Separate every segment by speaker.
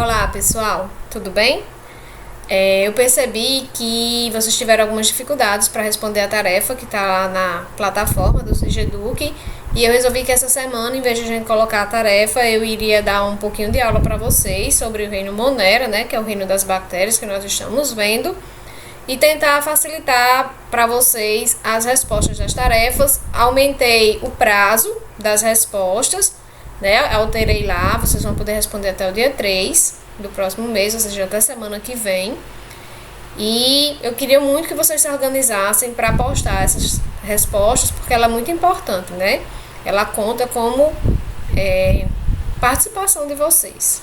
Speaker 1: Olá pessoal, tudo bem? Eu percebi que vocês tiveram algumas dificuldades para responder a tarefa que está lá na plataforma do Cigeduc, e eu resolvi que essa semana, em vez de a gente colocar a tarefa, eu iria dar um pouquinho de aula para vocês sobre o reino Monera, né, que é o reino das bactérias que nós estamos vendo, e tentar facilitar para vocês as respostas das tarefas. Aumentei o prazo das respostas, né? Alterei lá, vocês vão poder responder até o dia 3 do próximo mês, ou seja, até semana que vem. E eu queria muito que vocês se organizassem para postar essas respostas, porque ela é muito importante, né? Ela conta como participação de vocês.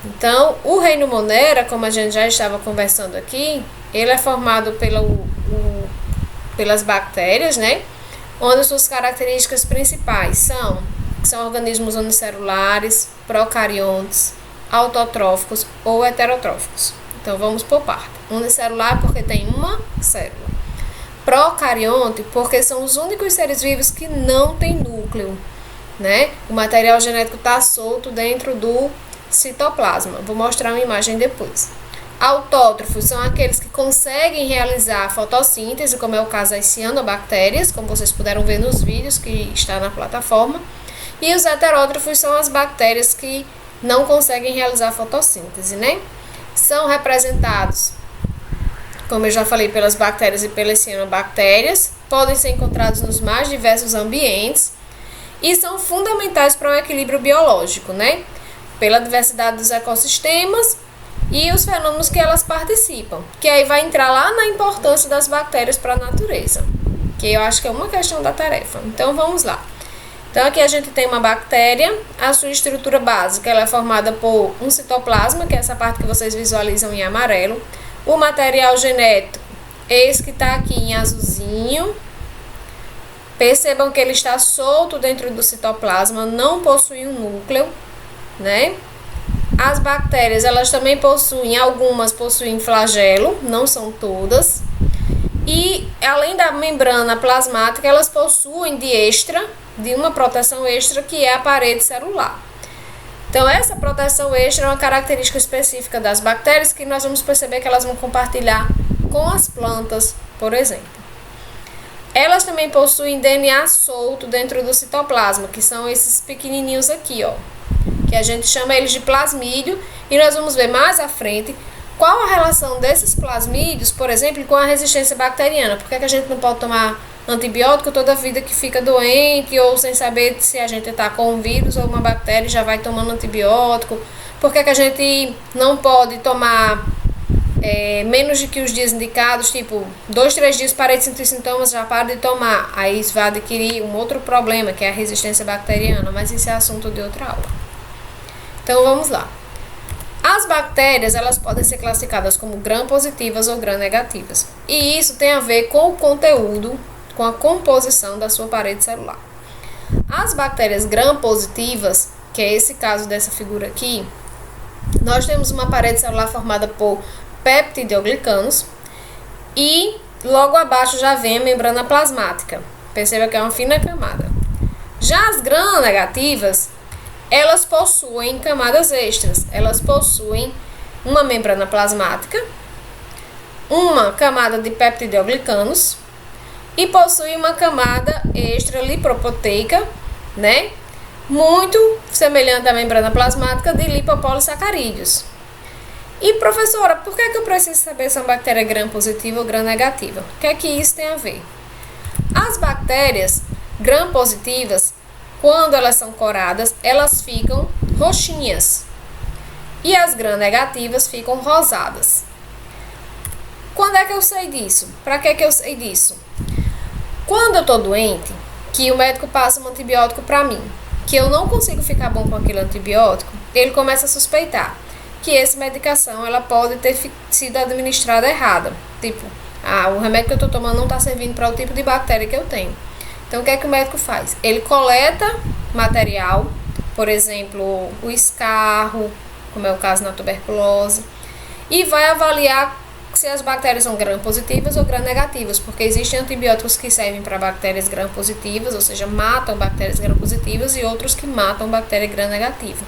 Speaker 1: Então, o reino Monera, como a gente já estava conversando aqui, ele é formado pelas bactérias, né? Onde as suas características principais são organismos unicelulares, procariontes, autotróficos ou heterotróficos. Então, vamos por parte. Unicelular porque tem uma célula. Procarionte porque são os únicos seres vivos que não têm núcleo, né? O material genético está solto dentro do citoplasma. Vou mostrar uma imagem depois. Autótrofos são aqueles que conseguem realizar a fotossíntese, como é o caso das cianobactérias, como vocês puderam ver nos vídeos que está na plataforma. E os heterótrofos são as bactérias que não conseguem realizar a fotossíntese, né? São representados, como eu já falei, pelas bactérias e pelas cianobactérias. Podem ser encontrados nos mais diversos ambientes e são fundamentais para o equilíbrio biológico, né? Pela diversidade dos ecossistemas e os fenômenos que elas participam, que aí vai entrar lá na importância das bactérias para a natureza, que eu acho que é uma questão da tarefa. Então vamos lá. Então aqui a gente tem uma bactéria, a sua estrutura básica ela é formada por um citoplasma, que é essa parte que vocês visualizam em amarelo, o material genético, esse que está aqui em azulzinho. Percebam que ele está solto dentro do citoplasma, não possui um núcleo, né? As bactérias, elas também algumas possuem flagelo, não são todas. E além da membrana plasmática, elas possuem de uma proteção extra, que é a parede celular. Então, essa proteção extra é uma característica específica das bactérias que nós vamos perceber que elas vão compartilhar com as plantas, por exemplo. Elas também possuem DNA solto dentro do citoplasma, que são esses pequenininhos aqui, ó, que a gente chama eles de plasmídio, e nós vamos ver mais à frente qual a relação desses plasmídios, por exemplo, com a resistência bacteriana. Por que a gente não pode tomar antibiótico toda vida que fica doente, ou sem saber se a gente está com um vírus ou uma bactéria e já vai tomando antibiótico? Por que a gente não pode tomar menos de que os dias indicados, tipo 2, 3 dias para de sentir sintomas, já para de tomar? Aí isso vai adquirir um outro problema, que é a resistência bacteriana, mas isso é assunto de outra aula. Então vamos lá. As bactérias, elas podem ser classificadas como gram-positivas ou gram-negativas. E isso tem a ver com o conteúdo, com a composição da sua parede celular. As bactérias gram-positivas, que é esse caso dessa figura aqui, nós temos uma parede celular formada por peptidoglicanos e logo abaixo já vem a membrana plasmática. Perceba que é uma fina camada. Já as gram-negativas, elas possuem camadas extras. Elas possuem uma membrana plasmática, uma camada de peptidoglicanos e possuem uma camada extra lipoproteica, né? Muito semelhante à membrana plasmática de lipopolissacarídeos. E professora, por que eu preciso saber se é uma bactéria gram-positiva ou gram-negativa? O que é que isso tem a ver? As bactérias gram-positivas, quando elas são coradas, elas ficam roxinhas. E as gram-negativas ficam rosadas. Quando é que eu sei disso? Para que eu sei disso? Quando eu estou doente, que o médico passa um antibiótico para mim, que eu não consigo ficar bom com aquele antibiótico, ele começa a suspeitar que essa medicação ela pode ter sido administrada errada. Tipo, o remédio que eu estou tomando não está servindo para o tipo de bactéria que eu tenho. Então, o que é que o médico faz? Ele coleta material, por exemplo, o escarro, como é o caso na tuberculose, e vai avaliar se as bactérias são gram-positivas ou gram-negativas, porque existem antibióticos que servem para bactérias gram-positivas, ou seja, matam bactérias gram-positivas, e outros que matam bactéria gram-negativa.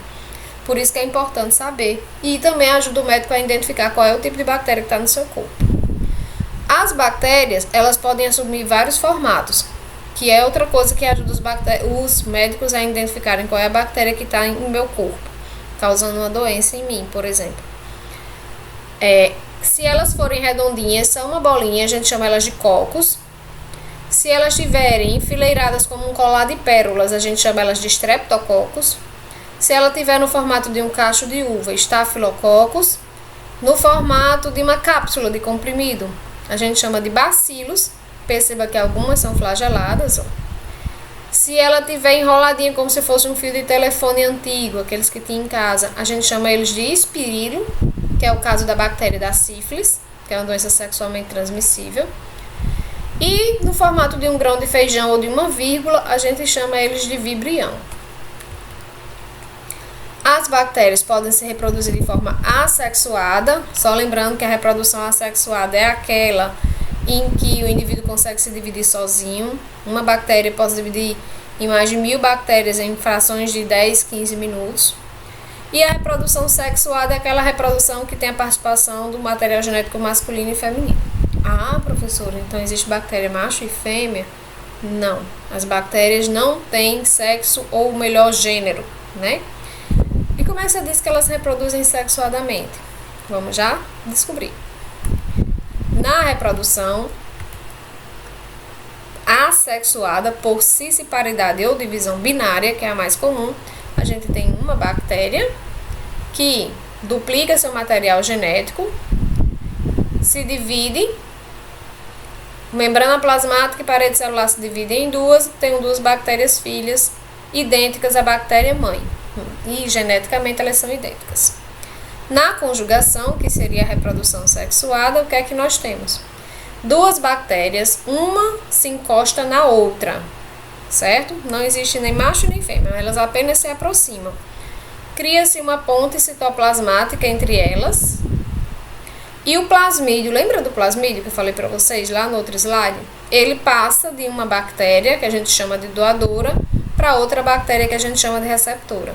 Speaker 1: Por isso que é importante saber. E também ajuda o médico a identificar qual é o tipo de bactéria que está no seu corpo. As bactérias, elas podem assumir vários formatos, que é outra coisa que ajuda os médicos a identificarem qual é a bactéria que está no meu corpo, causando uma doença em mim, por exemplo. Se elas forem redondinhas, são uma bolinha, a gente chama elas de cocos. Se elas estiverem enfileiradas como um colar de pérolas, a gente chama elas de streptococos. Se ela tiver no formato de um cacho de uva, estafilococos. No formato de uma cápsula de comprimido, a gente chama de bacilos. Perceba que algumas são flageladas. Ó. Se ela tiver enroladinha como se fosse um fio de telefone antigo, aqueles que tinha em casa, a gente chama eles de espirilo, que é o caso da bactéria da sífilis, que é uma doença sexualmente transmissível. E no formato de um grão de feijão ou de uma vírgula, a gente chama eles de vibrião. As bactérias podem se reproduzir de forma assexuada, só lembrando que a reprodução assexuada é aquela em que o indivíduo consegue se dividir sozinho. Uma bactéria pode se dividir em mais de 1000 bactérias em frações de 10, 15 minutos. E a reprodução sexuada é aquela reprodução que tem a participação do material genético masculino e feminino. Ah, professora, então existe bactéria macho e fêmea? Não, as bactérias não têm sexo ou melhor gênero, né? E como é que você diz que elas reproduzem sexuadamente? Vamos já descobrir. Na reprodução assexuada por cisparidade ou divisão binária, que é a mais comum, a gente tem uma bactéria que duplica seu material genético, se divide, membrana plasmática e parede celular se dividem em duas, tem duas bactérias filhas idênticas à bactéria mãe, e geneticamente elas são idênticas. Na conjugação, que seria a reprodução sexuada, o que é que nós temos? Duas bactérias, uma se encosta na outra, certo? Não existe nem macho nem fêmea, elas apenas se aproximam. Cria-se uma ponte citoplasmática entre elas. E o plasmídio, lembra do plasmídio que eu falei para vocês lá no outro slide? Ele passa de uma bactéria, que a gente chama de doadora, para outra bactéria que a gente chama de receptora.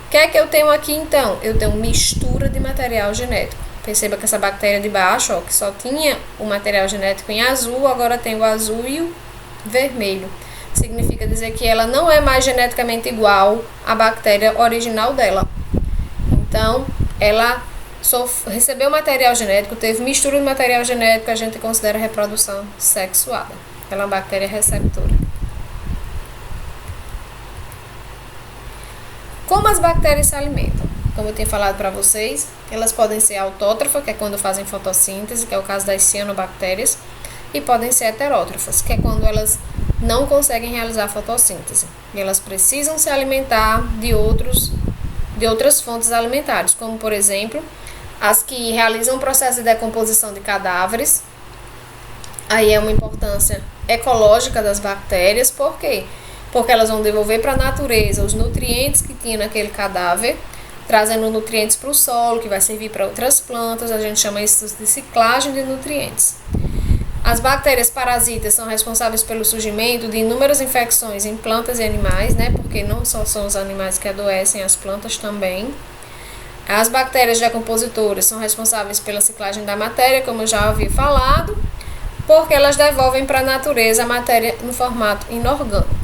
Speaker 1: O que é que eu tenho aqui então? Eu tenho mistura de material genético. Perceba que essa bactéria de baixo, ó, que só tinha o material genético em azul, agora tem o azul e o vermelho. Significa dizer que ela não é mais geneticamente igual à bactéria original dela. Então, ela recebeu material genético, teve mistura de material genético, a gente considera reprodução sexuada. Ela é uma bactéria receptora. Como as bactérias se alimentam? Como eu tinha falado para vocês, elas podem ser autótrofas, que é quando fazem fotossíntese, que é o caso das cianobactérias, e podem ser heterótrofas, que é quando elas não conseguem realizar fotossíntese. E elas precisam se alimentar de outras fontes alimentares, como por exemplo, as que realizam o processo de decomposição de cadáveres. Aí é uma importância ecológica das bactérias, por quê? Porque elas vão devolver para a natureza os nutrientes que tinha naquele cadáver, trazendo nutrientes para o solo, que vai servir para outras plantas. A gente chama isso de ciclagem de nutrientes. As bactérias parasitas são responsáveis pelo surgimento de inúmeras infecções em plantas e animais, né? Porque não só são os animais que adoecem, as plantas também. As bactérias decompositoras são responsáveis pela ciclagem da matéria, como eu já havia falado, porque elas devolvem para a natureza a matéria no formato inorgânico.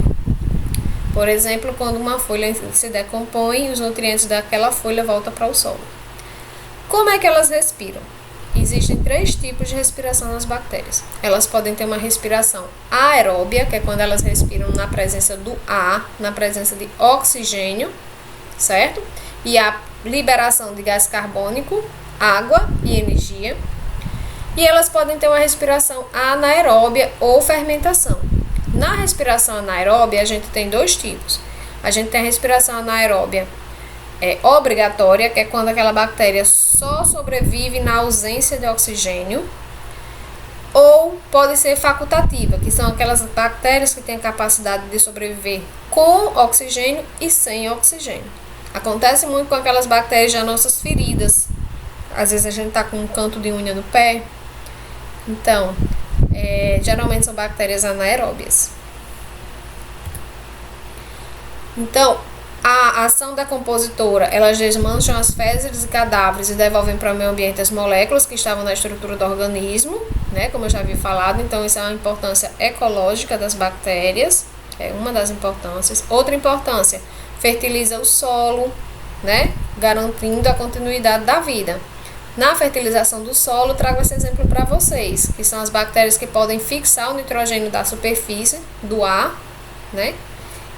Speaker 1: Por exemplo, quando uma folha se decompõe, os nutrientes daquela folha voltam para o solo. Como é que elas respiram? Existem 3 tipos de respiração nas bactérias. Elas podem ter uma respiração aeróbia, que é quando elas respiram na presença do ar, na presença de oxigênio, certo? E a liberação de gás carbônico, água e energia. E elas podem ter uma respiração anaeróbia ou fermentação. Na respiração anaeróbia, a gente tem 2 tipos. A gente tem a respiração anaeróbia obrigatória, que é quando aquela bactéria só sobrevive na ausência de oxigênio, ou pode ser facultativa, que são aquelas bactérias que têm a capacidade de sobreviver com oxigênio e sem oxigênio. Acontece muito com aquelas bactérias das nossas feridas. Às vezes a gente está com um canto de unha no pé. Então, geralmente são bactérias anaeróbias. Então, A ação decompositora, elas desmancham as fezes e cadáveres e devolvem para o meio ambiente as moléculas que estavam na estrutura do organismo, né, como eu já havia falado. Então, isso é uma importância ecológica das bactérias, é uma das importâncias. Outra importância, fertiliza o solo, né, garantindo a continuidade da vida. Na fertilização do solo, trago esse exemplo para vocês, que são as bactérias que podem fixar o nitrogênio da superfície do ar, né,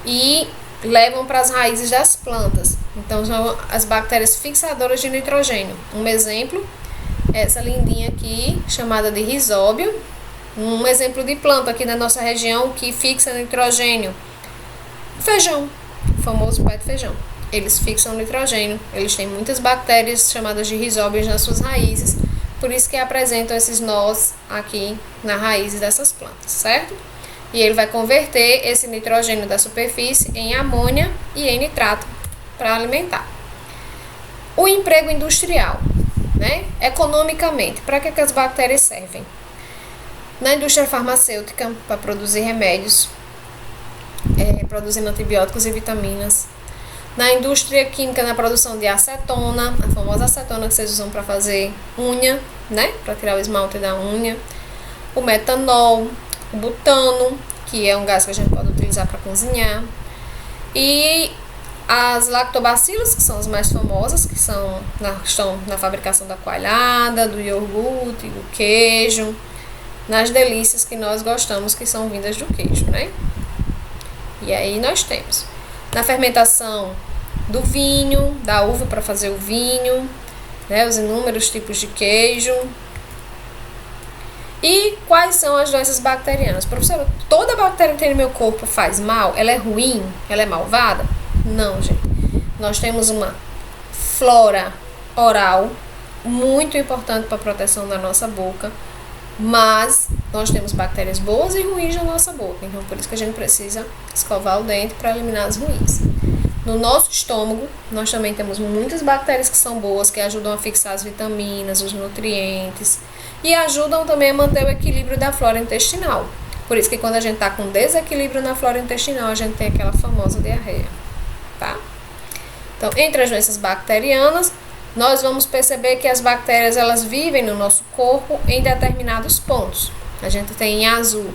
Speaker 1: e levam para as raízes das plantas. Então, são as bactérias fixadoras de nitrogênio. Um exemplo, essa lindinha aqui, chamada de rizóbio. Um exemplo de planta aqui na nossa região que fixa nitrogênio. Feijão, o famoso pé de feijão. Eles fixam nitrogênio. Eles têm muitas bactérias chamadas de rizóbios nas suas raízes. Por isso que apresentam esses nós aqui na raiz dessas plantas, certo? E ele vai converter esse nitrogênio da superfície em amônia e em nitrato para alimentar. O emprego industrial, né? Economicamente, para que as bactérias servem? Na indústria farmacêutica, para produzir remédios, produzindo antibióticos e vitaminas. Na indústria química, na produção de acetona, a famosa acetona que vocês usam para fazer unha, né? Para tirar o esmalte da unha. O metanol, o butano, que é um gás que a gente pode utilizar para cozinhar, e as lactobacilas, que são as mais famosas, que estão na fabricação da coalhada, do iogurte, do queijo, nas delícias que nós gostamos, que são vindas do queijo, né? E aí nós temos na fermentação do vinho, da uva para fazer o vinho, né? Os inúmeros tipos de queijo. E quais são as doenças bacterianas? Professora, toda bactéria que tem no meu corpo faz mal? Ela é ruim? Ela é malvada? Não, gente. Nós temos uma flora oral muito importante para a proteção da nossa boca, mas nós temos bactérias boas e ruins na nossa boca. Então, por isso que a gente precisa escovar o dente para eliminar as ruins. No nosso estômago, nós também temos muitas bactérias que são boas, que ajudam a fixar as vitaminas, os nutrientes, e ajudam também a manter o equilíbrio da flora intestinal. Por isso que quando a gente está com desequilíbrio na flora intestinal, a gente tem aquela famosa diarreia, tá? Então, entre as doenças bacterianas, nós vamos perceber que as bactérias, elas vivem no nosso corpo em determinados pontos. A gente tem em azul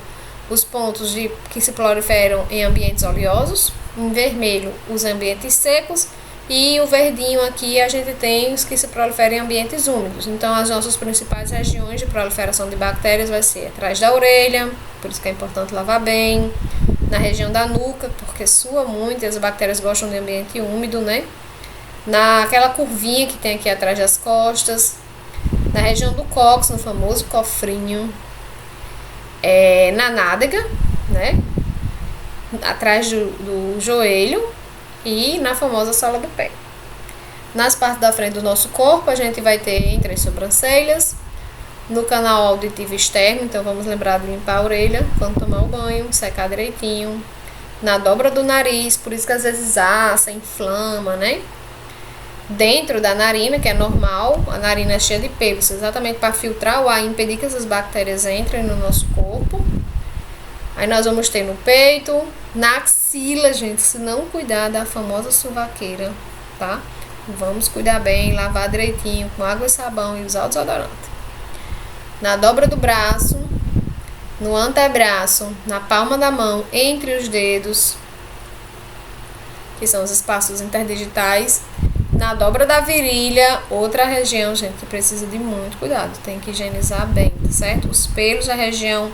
Speaker 1: os pontos que se proliferam em ambientes oleosos, em vermelho os ambientes secos, e o verdinho aqui a gente tem os que se proliferam em ambientes úmidos. Então, as nossas principais regiões de proliferação de bactérias vai ser atrás da orelha, por isso que é importante lavar bem, na região da nuca, porque sua muito e as bactérias gostam de ambiente úmido, né? Naquela curvinha que tem aqui atrás das costas, na região do cóccix, no famoso cofrinho, na nádega, né? Atrás do joelho e na famosa sola do pé. Nas partes da frente do nosso corpo, a gente vai ter entre as sobrancelhas, no canal auditivo externo, então vamos lembrar de limpar a orelha quando tomar o banho, secar direitinho, na dobra do nariz, por isso que às vezes assa, inflama, né? Dentro da narina, que é normal, a narina é cheia de pelos, exatamente para filtrar o ar e impedir que essas bactérias entrem no nosso corpo. Aí nós vamos ter no peito, na axila, gente, se não cuidar da famosa suvaqueira, tá? Vamos cuidar bem, lavar direitinho com água e sabão e usar o desodorante. Na dobra do braço, no antebraço, na palma da mão, entre os dedos, que são os espaços interdigitais. Na dobra da virilha, outra região, gente, que precisa de muito cuidado, tem que higienizar bem, certo? Os pelos da região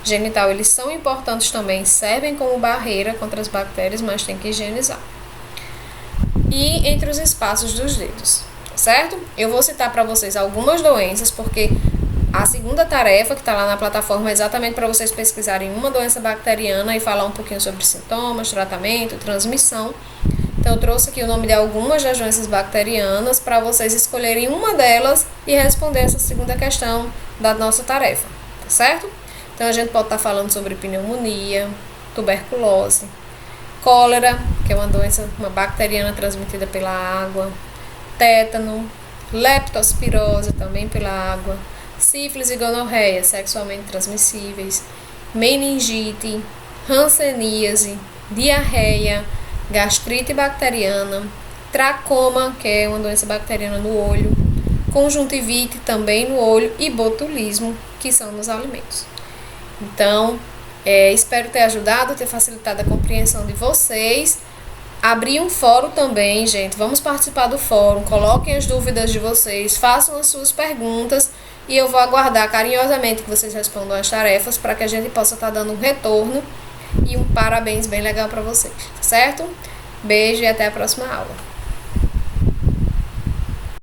Speaker 1: genital, eles são importantes também, servem como barreira contra as bactérias, mas tem que higienizar. E entre os espaços dos dedos, certo? Eu vou citar para vocês algumas doenças, porque a segunda tarefa que está lá na plataforma é exatamente para vocês pesquisarem uma doença bacteriana e falar um pouquinho sobre sintomas, tratamento, transmissão. Então, eu trouxe aqui o nome de algumas das doenças bacterianas para vocês escolherem uma delas e responder essa segunda questão da nossa tarefa, tá certo? Então, a gente pode estar falando sobre pneumonia, tuberculose, cólera, que é uma doença, uma bacteriana transmitida pela água, tétano, leptospirose, também pela água, sífilis e gonorreia, sexualmente transmissíveis, meningite, hanseníase, diarreia, gastrite bacteriana, tracoma, que é uma doença bacteriana no olho, conjuntivite também no olho e botulismo, que são nos alimentos. Então, espero ter ajudado, ter facilitado a compreensão de vocês. Abri um fórum também, gente. Vamos participar do fórum. Coloquem as dúvidas de vocês, façam as suas perguntas e eu vou aguardar carinhosamente que vocês respondam as tarefas para que a gente possa estar dando um retorno e um parabéns bem legal para vocês, tá certo? Beijo e até a próxima aula.